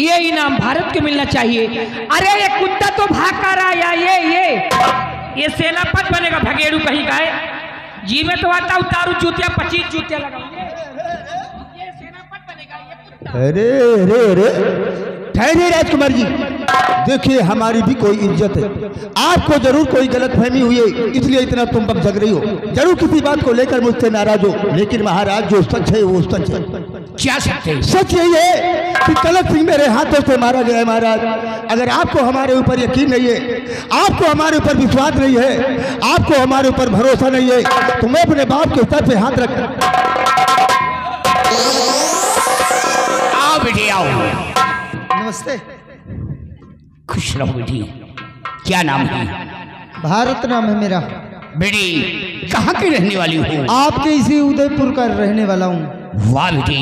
ये इनाम भारत को मिलना चाहिए। अरे ये कुत्ता तो भाग कर आया, ये सेनापति बनेगा भगेड़ू कहीं का है। जी में तो आता उतारू जूतिया 25 जूतिया लगाऊंगे, ये सेनापति बनेगा ये कुत्ता। अरे अरे अरे ठहरिए राजकुमार जी, देखिए हमारी भी कोई इज्जत है। आपको जरूर कोई गलतफहमी हुई है, इसलिए इतना तुम बक जग रही हो। जरूर किसी बात को लेकर मुझसे नाराज हो, लेकिन महाराज जो सच है वो सच है। क्या सच है? सच यही है कि कलक सिंह मेरे हाथों से मारा गया है महाराज। अगर आपको हमारे ऊपर यकीन नहीं है, आपको हमारे ऊपर विश्वास नहीं है, आपको हमारे ऊपर भरोसा नहीं है, तो मैं अपने बाप के सर पे हाथ रख। आओ बेटी आओ। नमस्ते। खुश रहो बेटी। क्या नाम है? भारत नाम है मेरा। बेटी कहाँ की रहने वाली हो? आपके इसी उदयपुर का रहने वाला हूँ। वाह बेटी,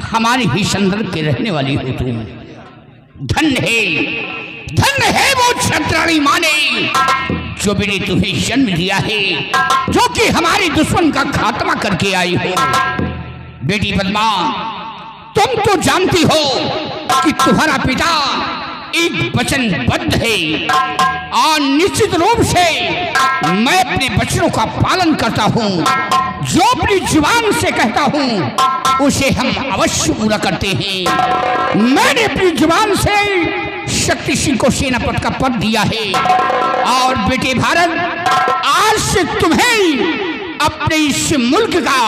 हमारे ही संदर्भ के रहने वाली हो तुम। धन है वो क्षत्राणी माने जो बेटी तुम्हें जन्म दिया है, जो कि हमारे दुश्मन का खात्मा करके आई हो। बेटी पद्मा, तुम तो जानती हो कि तुम्हारा पिता एक वचनबद्ध है और निश्चित रूप से मैं अपने वचनों का पालन करता हूँ। जो अपनी जुबान से कहता हूँ उसे हम अवश्य पूरा करते हैं। मैंने अपनी जुबान से शक्ति सिंह को सेनापति का पद दिया है और बेटे भारत, आज से तुम्हें अपने इस मुल्क का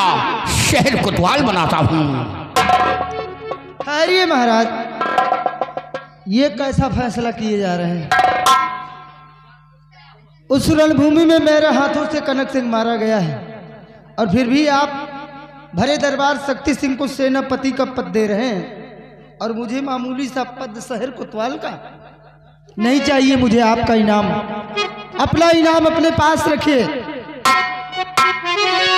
शहर कोतवाल बनाता हूँ। अरे महाराज, ये कैसा फैसला किए जा रहे हैं? उस रणभूमि में मेरे हाथों से कनक सिंह मारा गया है और फिर भी आप भरे दरबार शक्ति सिंह को सेनापति का पद दे रहे हैं और मुझे मामूली सा पद शहर कोतवाल का? नहीं चाहिए मुझे आपका इनाम। अपना इनाम अपने पास रखिए।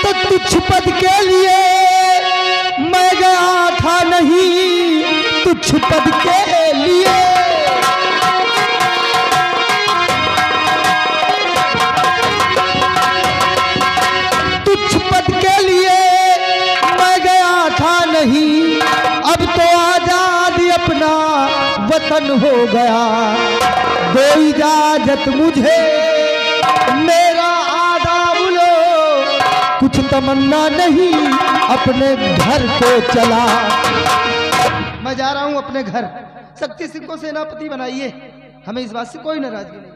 तो तुच्छ पद के लिए मैं गया था नहीं, तुच्छ पद के लिए मैं गया था नहीं। अब तो आजादी अपना वतन हो गया। दो इजाजत मुझे मेरा आदाब लो, कुछ तमन्ना नहीं अपने घर को चला। मैं जा रहा हूं अपने घर। शक्ति सिंह को सेनापति बनाइए, हमें इस बात से कोई नाराजगी नहीं।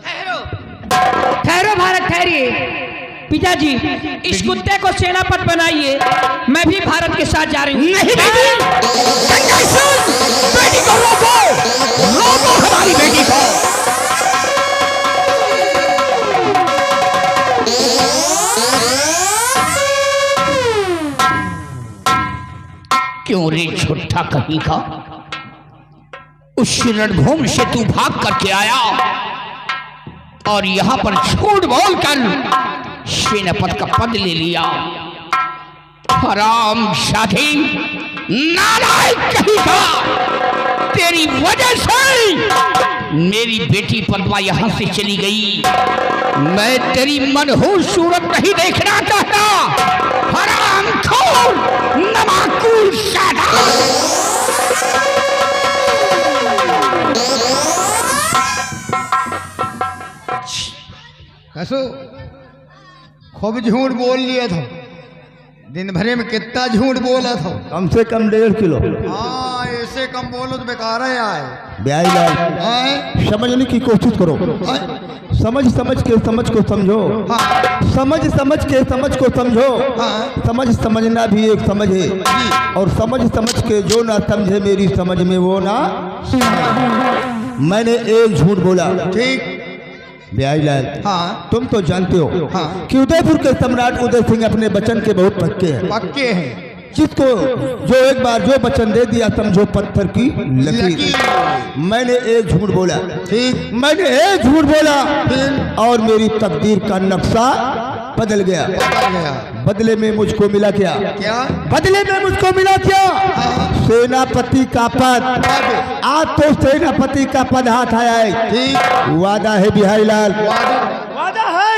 ठहरो भारत, ठहरिए। पिताजी, इस कुत्ते को सेनापति बनाइए, मैं भी भारत के साथ जा रही हूँ। नहीं बेटी, बेटी को रोको, रोको हमारी बेटी को। क्यों रे झूठा कहीं का? उस रणभूमि से तू भाग करके आया और यहां पर झूठ बोलकर सेनापति का पद ले लिया। हराम शादी, नालायक कहीं का, तेरी वजह से मेरी बेटी पद्मा यहां से चली गई। मैं तेरी मनहूस सूरत नहीं देखना चाहता। हरामखोर, नमाकूल शादा। कसो खूब झूठ बोल लिया था, दिन भरे में कितना झूठ बोला था? कम से कम 1.5 किलो। हाँ, ऐसे कम बोलो तो बेकार है यार। ब्याई लाल, समझने की कोशिश करो। समझ के समझ को समझो। हाँ। समझ के समझ को समझो। हाँ। समझना भी एक समझ है, और समझ के जो ना समझे मेरी समझ में वो ना। मैंने एक झूठ बोला। ठीक। ब्याईलाल, हाँ। तुम तो जानते हो हाँ। कि उदयपुर के सम्राट उदय सिंह अपने वचन के बहुत पक्के हैं। पक्के हैं। जिसको जो एक बार जो वचन दे दिया समझो पत्थर की लकीर। मैंने एक झूठ बोला। ठीक। मैंने एक झूठ बोला और मेरी तकदीर का नक्शा बदल गया। बदले में मुझको मिला क्या? क्या बदले में मुझको मिला क्या? सेनापति का पद। आज तो सेनापति का पद हाथ आया है। ठीक। वादा है बिहारी लाल, वादा है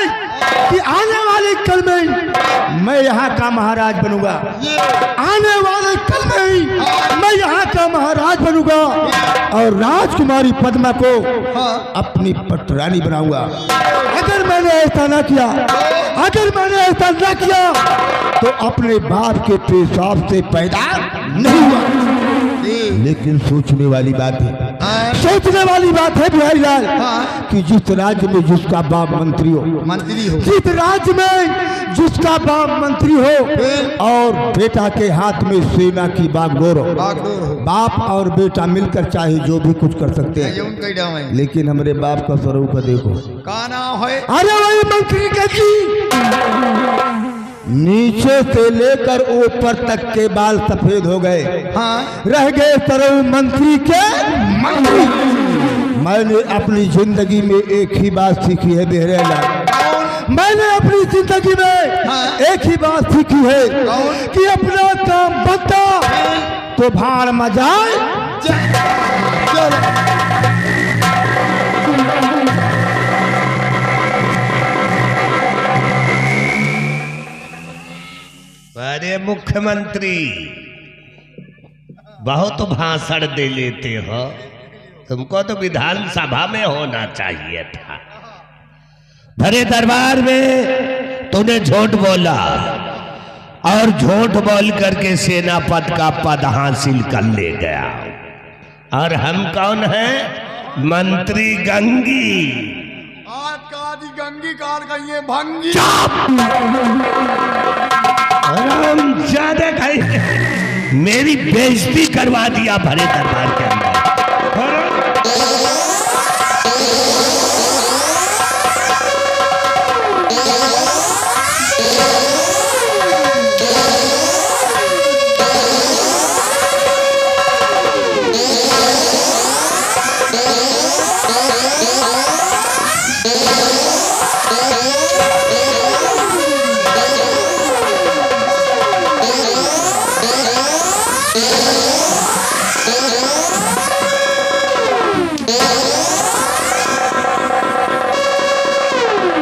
कि आने वाले कल में मैं यहाँ का महाराज बनूंगा। आने वाले कल में आते ही मैं यहाँ का महाराज बनूंगा और राजकुमारी पद्मा को अपनी पटरानी बनाऊंगा। अगर मैंने ऐसा ना किया, अगर मैंने ऐसा ना किया तो अपने बाप के पेशाब से पैदा नहीं हुआ। लेकिन सोचने वाली बात है, सोचने वाली बात है बिहारी लाल कि जिस राज्य में जिसका बाप मंत्री हो, जिस राज्य में जिसका बाप मंत्री हो और बेटा के हाथ में सेना की बागडोर हो, बाप और बेटा मिलकर चाहे जो भी कुछ कर सकते हैं, लेकिन हमारे बाप का स्वरूप देखो। अरे वही मंत्री के जी नीचे से लेकर ऊपर तक के बाल सफेद हो गए, रह गए सरव मंत्री के मंत्री। मैंने अपनी जिंदगी में एक ही बात सीखी है बिहारी लाल, मैंने अपनी जिंदगी में एक ही बात सीखी है कि अपना काम बनता तो भाड़ में जाए। अरे मुख्यमंत्री, बहुत भाषण दे लेते हो, तुमको तो विधानसभा में होना चाहिए था। भरे दरबार में तूने झूठ बोला और झूठ बोल करके सेना पद का पद हासिल कर ले गया। और हम कौन हैं? मंत्री गंगी। आज का आदि गंगी कार गई है भंगी। ज्यादा मेरी बेइज्जती करवा दिया भरे दरबार के अंदर।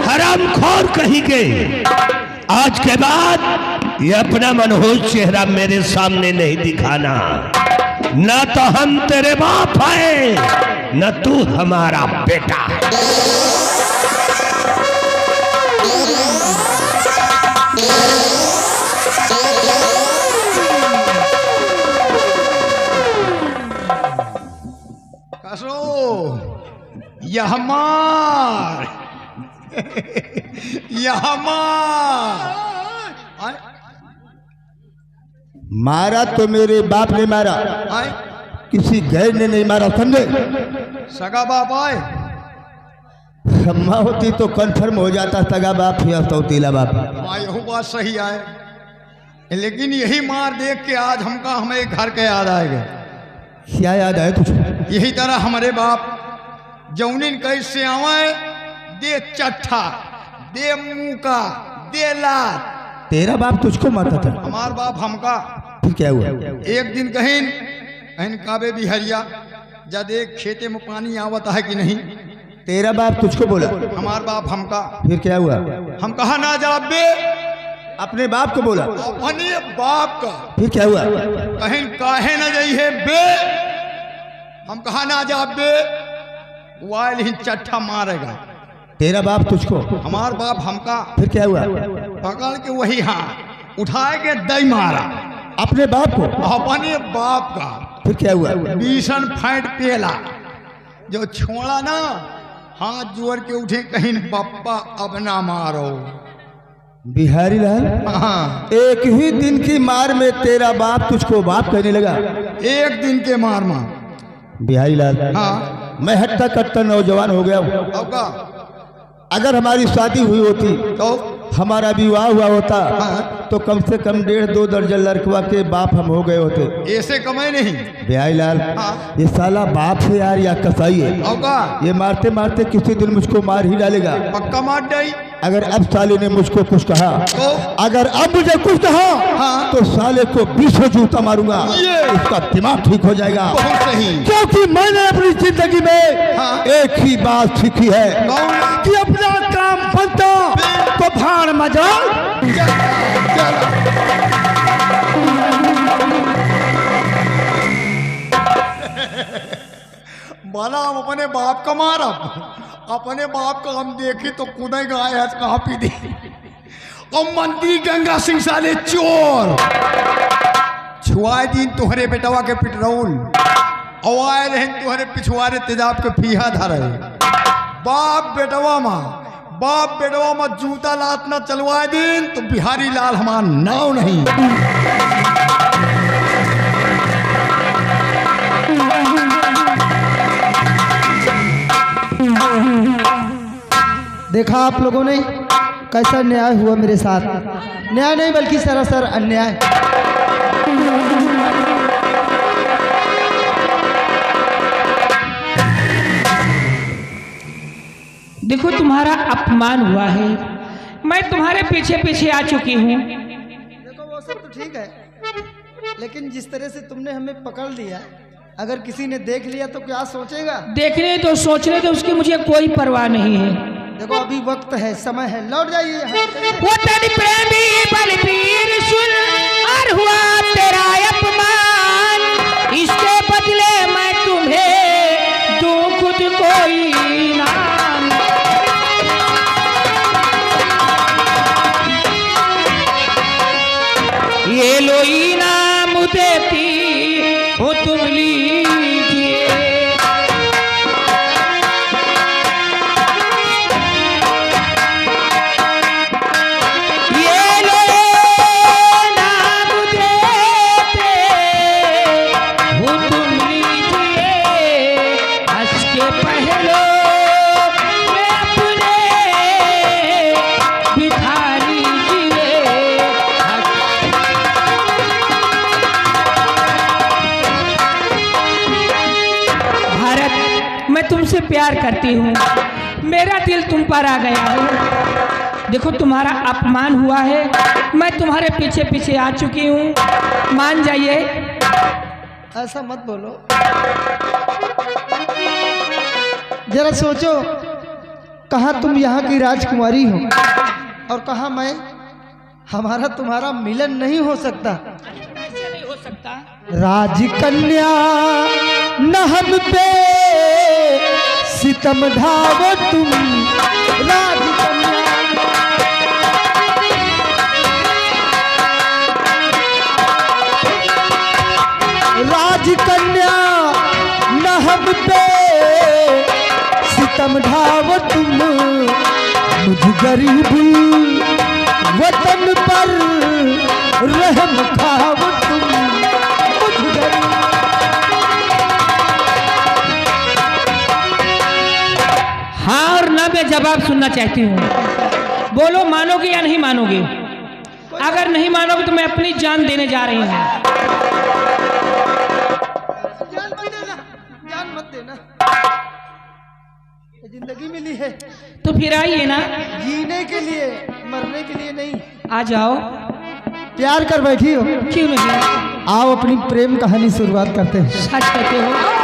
हरामखोर कहीं गए, आज के बाद ये अपना मनहूस चेहरा मेरे सामने नहीं दिखाना। न तो हम तेरे बाप है, न तू हमारा बेटा है। यह मार यह मारा तो मेरे बाप ने मारा, किसी गैर ने नहीं मारा, समझे? सगा बाप आए, अम्मा होती तो कन्फर्म हो जाता सगा बाप या सौतीला बाप। यही बात सही आए, लेकिन यही मार देख के आज हमका हमें घर के याद आएगा। क्या याद आए तुझे? यही तरह हमारे बाप जौनिन कैसे आवे, दे चट्ठा, दे मुका, दे लात। तेरा बाप तुझको मारता था? हमार बाप हमका। फिर क्या हुआ? एक दिन कहीं काबे बिहरिया जब एक खेते में पानी आवता है कि नहीं, तेरा बाप तुझको बोला? हमार बाप हमका। फिर क्या हुआ? हम कहा ना जा बे, अपने बाप को बोला? अपने बाप का। फिर क्या हुआ? कहीं काहे न जाइए बे, हम कहा ना जा बे, वाइल ही चट्ठा मारेगा। तेरा बाप तुझको? हमार बाप हमका। फिर क्या हुआ? पकड़ के वही हाथ उठा के दई मारा। अपने बाप को? अपने बाप का। फिर क्या हुआ? बीसन फाइट पेला जो छोड़ा ना, हाथ जोड़ के उठे, कहीं पप्पा अब ना मारो। बिहारी लाल, एक ही दिन की मार में तेरा बाप तुझको बाप कहने लगा? एक दिन के मार मां। बिहारी लाल, मैं हट्टा कट्टा नौजवान हो गया हूँ। अगर हमारी शादी हुई होती तो हमारा विवाह हुआ होता तो कम से कम 1.5-2 दर्जन लड़कवा के बाप हम हो गए होते। ऐसे कमाई नहीं बिहारी लाल, ये साला बाप है यार या कसाई है? ये मारते मारते किसी दिन मुझको मार ही डालेगा। पक्का मार डाई। अगर अब साले ने मुझको कुछ कहा तो? अगर अब मुझे कुछ कहा तो साले को 20 जूता मारूंगा, इसका दिमाग ठीक हो जाएगा। क्योंकि मैंने अपनी जिंदगी में एक ही बात सीखी है कि अपना काम बनता तो भाड़ मजा। भला हम अपने बाप का मारब, अपने बाप का हम देखी तो कुदाई गाय है कहाँ पी दी। और मंत्री गंगा सिंह साले चोर छुआए दिन तुहरे बेटवा के पिटरौल और आए रहे तुहरे पिछुआरे तेजाब के फीहा धरे। बाप बेटवा माँ जूता लात न चलवाए दिन तो बिहारी लाल हमार नाव नहीं। देखा आप लोगों ने कैसा न्याय हुआ मेरे साथ। न्याय नहीं बल्कि सरासर अन्याय। देखो तुम्हारा अपमान हुआ है, मैं तुम्हारे पीछे पीछे आ चुकी हूँ। देखो वो सब तो ठीक है, लेकिन जिस तरह से तुमने हमें पकड़ लिया, अगर किसी ने देख लिया तो क्या सोचेगा? देखने तो सोचने तो उसकी मुझे कोई परवाह नहीं है। देखो अभी वक्त है, समय है, लौट जाइए यहाँ। वो तेरी प्रेमी बलबीर सुन और हुआ तेरा अपमान, इसके बदले मैं तुम्हें दूं खुद कोई इनाम। ये लो इनाम देती हो तुम लीजिए। तुमसे प्यार करती हूँ, मेरा दिल तुम पर आ गया है। देखो तुम्हारा अपमान हुआ है, मैं तुम्हारे पीछे पीछे आ चुकी हूँ, मान जाइए। ऐसा मत बोलो, जरा सोचो, कहाँ तुम यहाँ की राजकुमारी हो और कहाँ मैं। हमारा तुम्हारा मिलन नहीं हो सकता। कैसे नहीं हो सकता? राजकन्या नहब पे सितम ढावो तुम, राजकन्या नहब पे सितम ढावो तुम, मुझ गरीब वतन पर रहम खाओ तुम, मुझ गरीब। हाँ और ना मैं जवाब सुनना चाहती हूँ, बोलो मानोगे या नहीं मानोगे? अगर नहीं मानोगे तो मैं अपनी जान देने जा रही हूँ। जान मत देना, जिंदगी मिली है तो फिर आइए ना, जीने के लिए, मरने के लिए नहीं। आ जाओ। प्यार कर बैठी हो, क्यों नहीं? आओ अपनी प्रेम कहानी शुरुआत करते हैं। सच कहते हो?